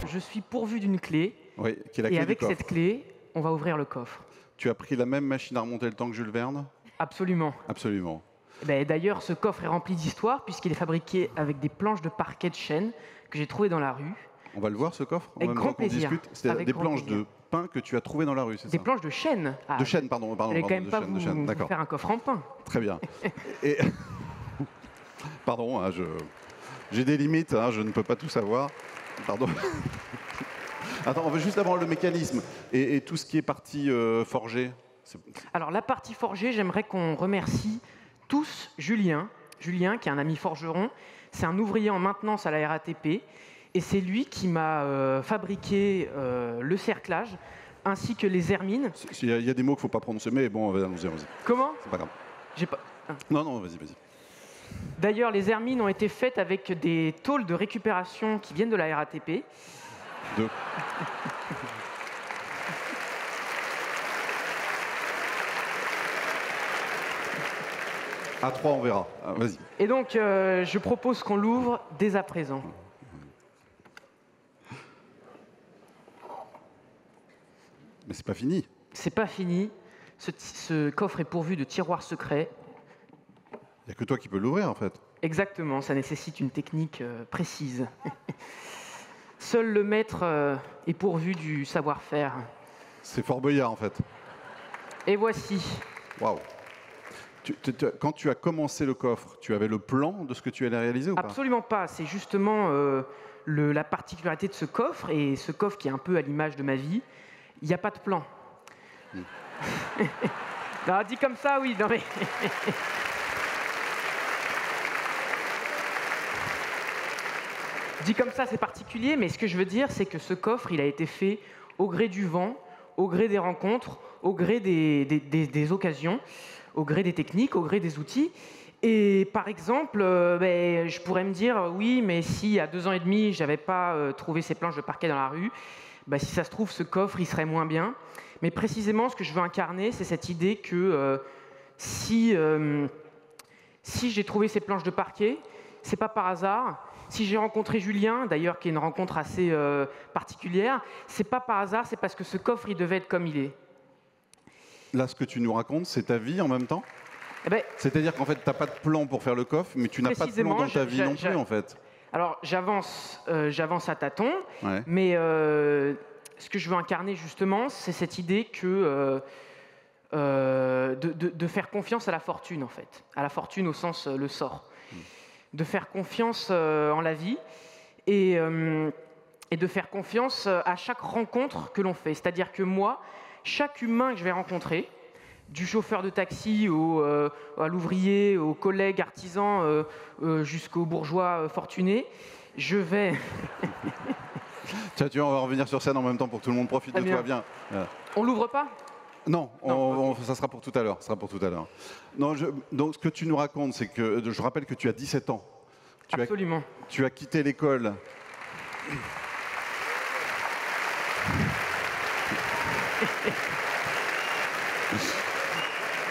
Je suis pourvu d'une clé, Oui, qui est la et clé du avec coffre. cette clé, on va ouvrir le coffre. Tu as pris la même machine à remonter le temps que Jules Verne? Absolument. Absolument. D'ailleurs, ce coffre est rempli d'histoire puisqu'il est fabriqué avec des planches de parquet de chêne que j'ai trouvées dans la rue. On va le voir, ce coffre, en Avec même grand temps qu'on plaisir. discute? C'est Avec des grand planches plaisir. de pin que tu as trouvées dans la rue, c'est ça? Des planches de chêne. Ah, De chêne, pardon, je n'allais quand même de pas chêne, de vous, chêne, vous d'accord. faire un coffre en pain. Très bien. Et pardon, hein, j'ai des limites, hein, je ne peux pas tout savoir. Pardon. Attends, on veut juste avoir le mécanisme et tout ce qui est partie forgée. Alors, la partie forgée, j'aimerais qu'on remercie tous Julien. Julien, qui est un ami forgeron. C'est un ouvrier en maintenance à la RATP. Et c'est lui qui m'a fabriqué le cerclage, ainsi que les hermines. Il y a des mots qu'il ne faut pas prononcer, mais bon, allons-y. Comment? C'est pas grave. J'ai pas... Non, vas-y. D'ailleurs, les hermines ont été faites avec des tôles de récupération qui viennent de la RATP. À 3, on verra. Ah, vas-y. Et donc, je propose qu'on l'ouvre dès à présent. Mais c'est pas fini. C'est pas fini. Ce coffre est pourvu de tiroirs secrets. Il n'y a que toi qui peux l'ouvrir, en fait. Exactement, ça nécessite une technique précise. Seul le maître est pourvu du savoir-faire. C'est Fort Boyard, en fait. Et voici. Waouh. Quand tu as commencé le coffre, tu avais le plan de ce que tu allais réaliser ou pas? Absolument pas. C'est justement la particularité de ce coffre, et ce coffre qui est un peu à l'image de ma vie. Il n'y a pas de plan. Non, dit comme ça, oui. Non, mais... dit comme ça, c'est particulier, mais ce que je veux dire, c'est que ce coffre, il a été fait au gré du vent, au gré des rencontres, au gré des occasions, au gré des techniques, au gré des outils. Et par exemple, je pourrais me dire, oui, mais si à 2 ans et demi, je n'avais pas trouvé ces planches de parquet dans la rue, si ça se trouve, ce coffre, il serait moins bien. Mais précisément, ce que je veux incarner, c'est cette idée que si j'ai trouvé ces planches de parquet, c'est pas par hasard. Si j'ai rencontré Julien, d'ailleurs, qui est une rencontre assez particulière, c'est pas par hasard, c'est parce que ce coffre, il devait être comme il est. Là, ce que tu nous racontes, c'est ta vie en même temps? C'est-à-dire qu'en fait, tu n'as pas de plan pour faire le coffre, mais tu n'as pas de plan dans ta vie non plus, en fait. Alors, j'avance à tâtons, Ouais. mais ce que je veux incarner, justement, c'est cette idée que de faire confiance à la fortune, en fait. À la fortune au sens le sort. De faire confiance en la vie et de faire confiance à chaque rencontre que l'on fait. C'est-à-dire que moi, chaque humain que je vais rencontrer, du chauffeur de taxi à l'ouvrier, au collègue artisan, jusqu'au bourgeois fortuné, je vais... Tiens, on va revenir sur scène en même temps pour que tout le monde profite de toi bien. On l'ouvre pas? Non, ça sera pour tout à l'heure. Non, donc ce que tu nous racontes, c'est que je rappelle que tu as 17 ans. Absolument. Tu as quitté l'école.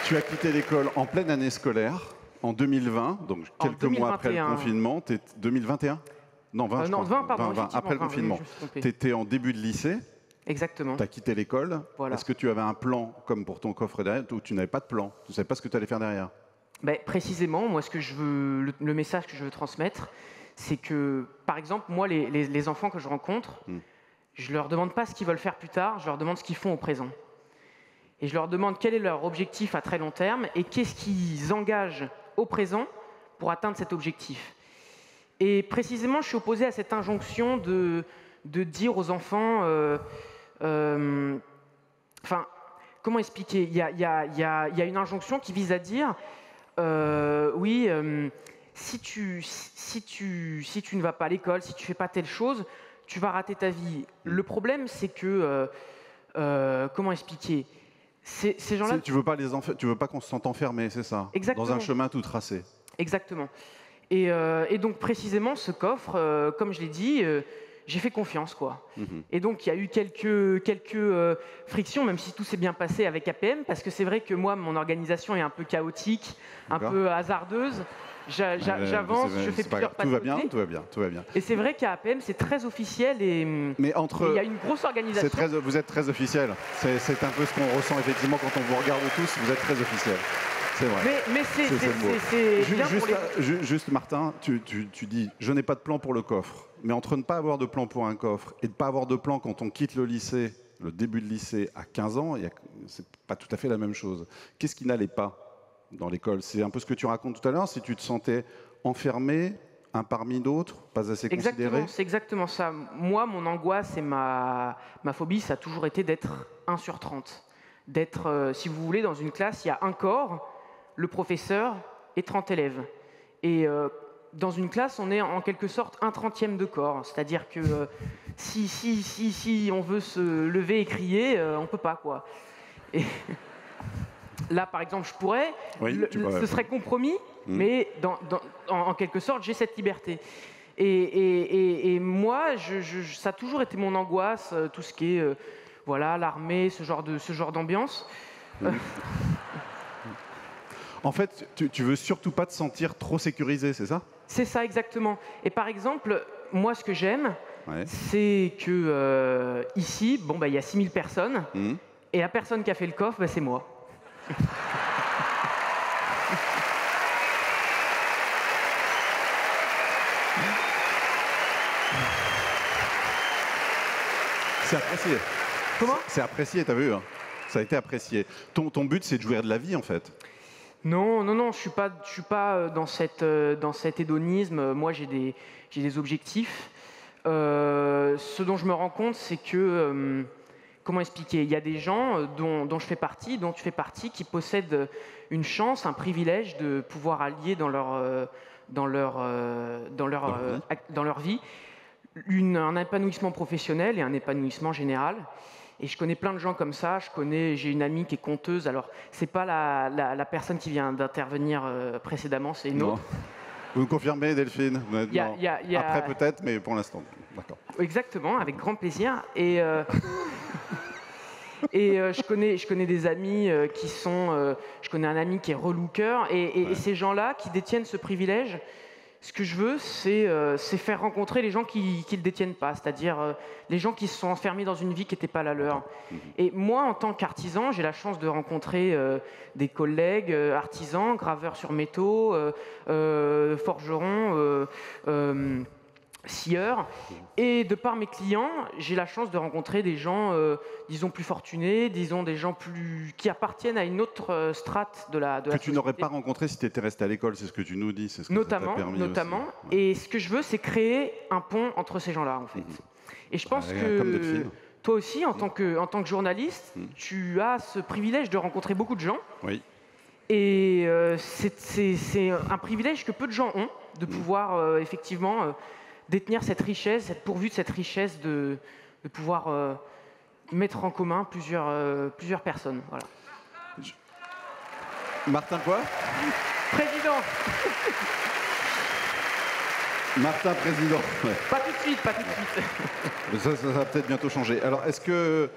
Tu as quitté l'école en pleine année scolaire, en 2020, donc quelques mois après le confinement. 2021 ? Non, 20, je crois. 20, pardon. 20, après le confinement. Tu étais en début de lycée. Exactement. Tu as quitté l'école. Voilà. Est-ce que tu avais un plan, comme pour ton coffre derrière, ou tu n'avais pas de plan? Tu ne savais pas ce que tu allais faire derrière? Précisément, moi, ce que je veux, le message que je veux transmettre, c'est que, par exemple, moi, les enfants que je rencontre, je ne leur demande pas ce qu'ils veulent faire plus tard, je leur demande ce qu'ils font au présent. Et je leur demande quel est leur objectif à très long terme et qu'est-ce qu'ils engagent au présent pour atteindre cet objectif. Et précisément, je suis opposé à cette injonction de dire aux enfants... comment expliquer? Il y a une injonction qui vise à dire si tu ne vas pas à l'école, si tu ne fais pas telle chose, tu vas rater ta vie. Le problème, c'est que comment expliquer? Ces gens-là, tu veux pas qu'on se sente enfermé, c'est ça? Exactement. Dans un chemin tout tracé. Exactement. Et donc précisément, ce coffre, comme je l'ai dit, j'ai fait confiance, quoi. Et donc, il y a eu quelques frictions, même si tout s'est bien passé avec APM, parce que c'est vrai que moi, mon organisation est un peu chaotique, un peu hasardeuse. j'avance, je fais plusieurs pas de côté. Tout va bien. Et c'est vrai qu'à APM, c'est très officiel et mais il y a une grosse organisation. Vous êtes très officiel. C'est un peu ce qu'on ressent effectivement quand on vous regarde tous. Vous être très officiel. C'est vrai. Mais c'est bien pour les... Juste, Martin, tu dis « je n'ai pas de plan pour le coffre ». Mais entre ne pas avoir de plan pour un coffre et de ne pas avoir de plan quand on quitte le lycée, le début de lycée à 15 ans, c'est pas tout à fait la même chose. Qu'est-ce qui n'allait pas dans l'école? C'est un peu ce que tu racontes tout à l'heure, si tu te sentais enfermé, un parmi d'autres, pas assez considéré. C'est exactement ça. Moi, mon angoisse et ma phobie, ça a toujours été d'être 1 sur 30. D'être, si vous voulez, dans une classe, il y a un corps, le professeur et 30 élèves. Et dans une classe, on est en quelque sorte un 30e de corps. C'est-à-dire que si on veut se lever et crier, on ne peut pas, quoi. Et là, par exemple, je pourrais, ce serait compromis, mais en quelque sorte, j'ai cette liberté. Et moi, ça a toujours été mon angoisse, tout ce qui est voilà, l'armée, ce genre d'ambiance. En fait, tu veux surtout pas te sentir trop sécurisé, c'est ça? C'est ça, exactement. Et par exemple, moi, ce que j'aime, c'est que ici, bon, il y a 6000 personnes, et la personne qui a fait le coffre, c'est moi. C'est apprécié. Comment? C'est apprécié, t'as vu, hein? Ça a été apprécié. Ton but, c'est de jouir de la vie, en fait. Non, je suis pas dans cet hédonisme. Moi, j'ai des objectifs. Ce dont je me rends compte, c'est que comment expliquer? Il y a des gens dont je fais partie, dont tu fais partie, qui possèdent une chance, un privilège de pouvoir allier dans leur vie un épanouissement professionnel et un épanouissement général. Et je connais plein de gens comme ça. J'ai une amie qui est conteuse. Alors, c'est pas la personne qui vient d'intervenir précédemment, c'est une autre. Vous me confirmez, Delphine? Après peut-être, mais pour l'instant. D'accord. Exactement, avec grand plaisir. Et je connais des amis qui sont... je connais un ami qui est relooker. Et ces gens-là qui détiennent ce privilège, ce que je veux, c'est faire rencontrer les gens qui ne le détiennent pas, c'est-à-dire les gens qui se sont enfermés dans une vie qui n'était pas la leur. Et moi, en tant qu'artisan, j'ai la chance de rencontrer des collègues artisans, graveurs sur métaux, forgerons, scieurs. Et de par mes clients, j'ai la chance de rencontrer des gens, disons, plus fortunés, disons, des gens qui appartiennent à une autre strate de la société. Que tu n'aurais pas rencontré si tu étais resté à l'école, c'est ce que tu nous dis. C'est ce que notamment. Aussi. Et ce que je veux, c'est créer un pont entre ces gens-là, en fait. Et je pense que toi aussi, en tant que journaliste, tu as ce privilège de rencontrer beaucoup de gens. Oui. Et c'est un privilège que peu de gens ont, de pouvoir effectivement détenir cette richesse, être pourvu de cette richesse de pouvoir mettre en commun plusieurs personnes. Voilà. Martin quoi? Président. Martin président. Ouais. Pas tout de suite. Mais ça va peut-être bientôt changer. Alors, est-ce que...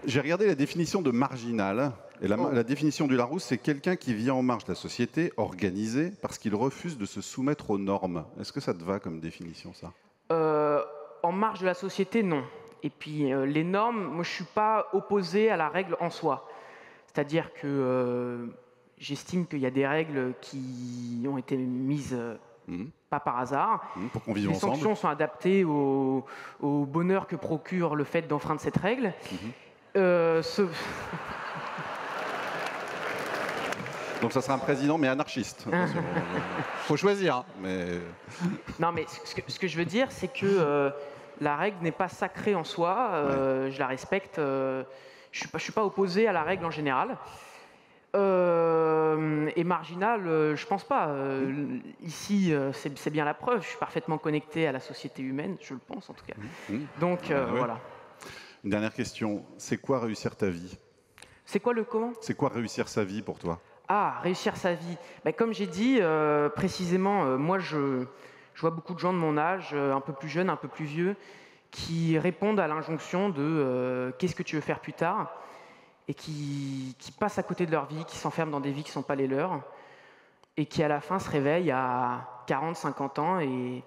J'ai regardé la définition de marginal. Et la définition du Larousse, c'est quelqu'un qui vit en marge de la société, organisé, parce qu'il refuse de se soumettre aux normes. Est-ce que ça te va comme définition, ça? En marge de la société, non. Et puis, les normes, moi, je ne suis pas opposé à la règle en soi. C'est-à-dire que j'estime qu'il y a des règles qui ont été mises pas par hasard. Pour qu'on vive ensemble. Les sanctions sont adaptées au bonheur que procure le fait d'enfreindre cette règle. Donc ça sera un président, mais anarchiste. Faut choisir. Hein, mais... Non, mais ce que je veux dire, c'est que la règle n'est pas sacrée en soi. Je la respecte. Je suis pas opposé à la règle en général. Et marginal, je pense pas. Ici, c'est bien la preuve. Je suis parfaitement connecté à la société humaine, je le pense en tout cas. Donc voilà. Une dernière question. C'est quoi réussir ta vie? C'est quoi le comment? C'est quoi réussir sa vie pour toi? Ah, réussir sa vie. Comme j'ai dit précisément, moi je vois beaucoup de gens de mon âge, un peu plus jeunes, un peu plus vieux, qui répondent à l'injonction de qu'est-ce que tu veux faire plus tard, et qui passent à côté de leur vie, qui s'enferment dans des vies qui ne sont pas les leurs. et qui à la fin se réveille à 40, 50 ans. Et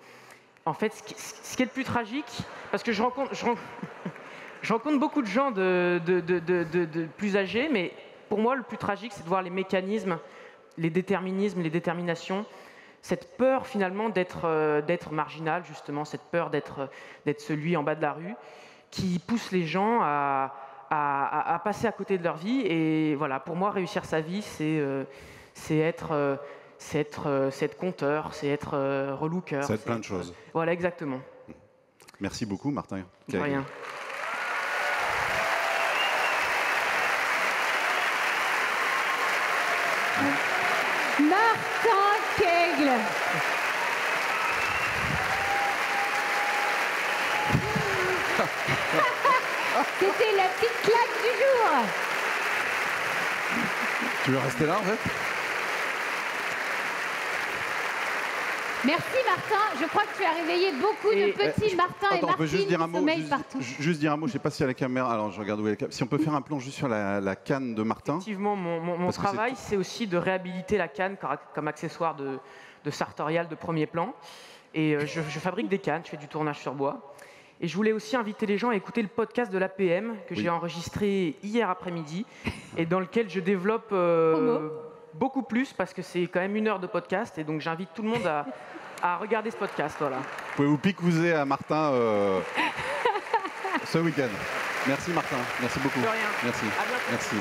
en fait, ce qui est le plus tragique, parce que je rencontre beaucoup de gens de plus âgés, mais pour moi, le plus tragique, c'est de voir les mécanismes, les déterminismes, les déterminations, cette peur finalement d'être marginal, justement, cette peur d'être celui en bas de la rue, qui pousse les gens à passer à côté de leur vie. Et voilà, pour moi, réussir sa vie, c'est être conteur, c'est être relooker. C'est être plein de choses. Voilà, exactement. Merci beaucoup, Martin. De rien. Martin Kegel. C'était la petite claque du jour. Tu veux rester là, en fait? Merci Martin, je crois que tu as réveillé beaucoup de petits Martin et Martine juste dire un qui mot, sommeillent partout. juste dire un mot, je ne sais pas si à la caméra, alors je regarde où est la caméra. Si on peut faire un plan juste sur la canne de Martin. Effectivement, mon travail, c'est aussi de réhabiliter la canne comme accessoire de sartorial de premier plan. Et je fabrique des cannes, je fais du tournage sur bois. Et je voulais aussi inviter les gens à écouter le podcast de l'APM que j'ai enregistré hier après-midi et dans lequel je développe beaucoup plus parce que c'est quand même 1 heure de podcast et donc j'invite tout le monde à regarder ce podcast. Voilà. Vous pouvez vous picouser à Martin ce week-end. Merci Martin, merci beaucoup. De rien. Merci. À bientôt. Merci.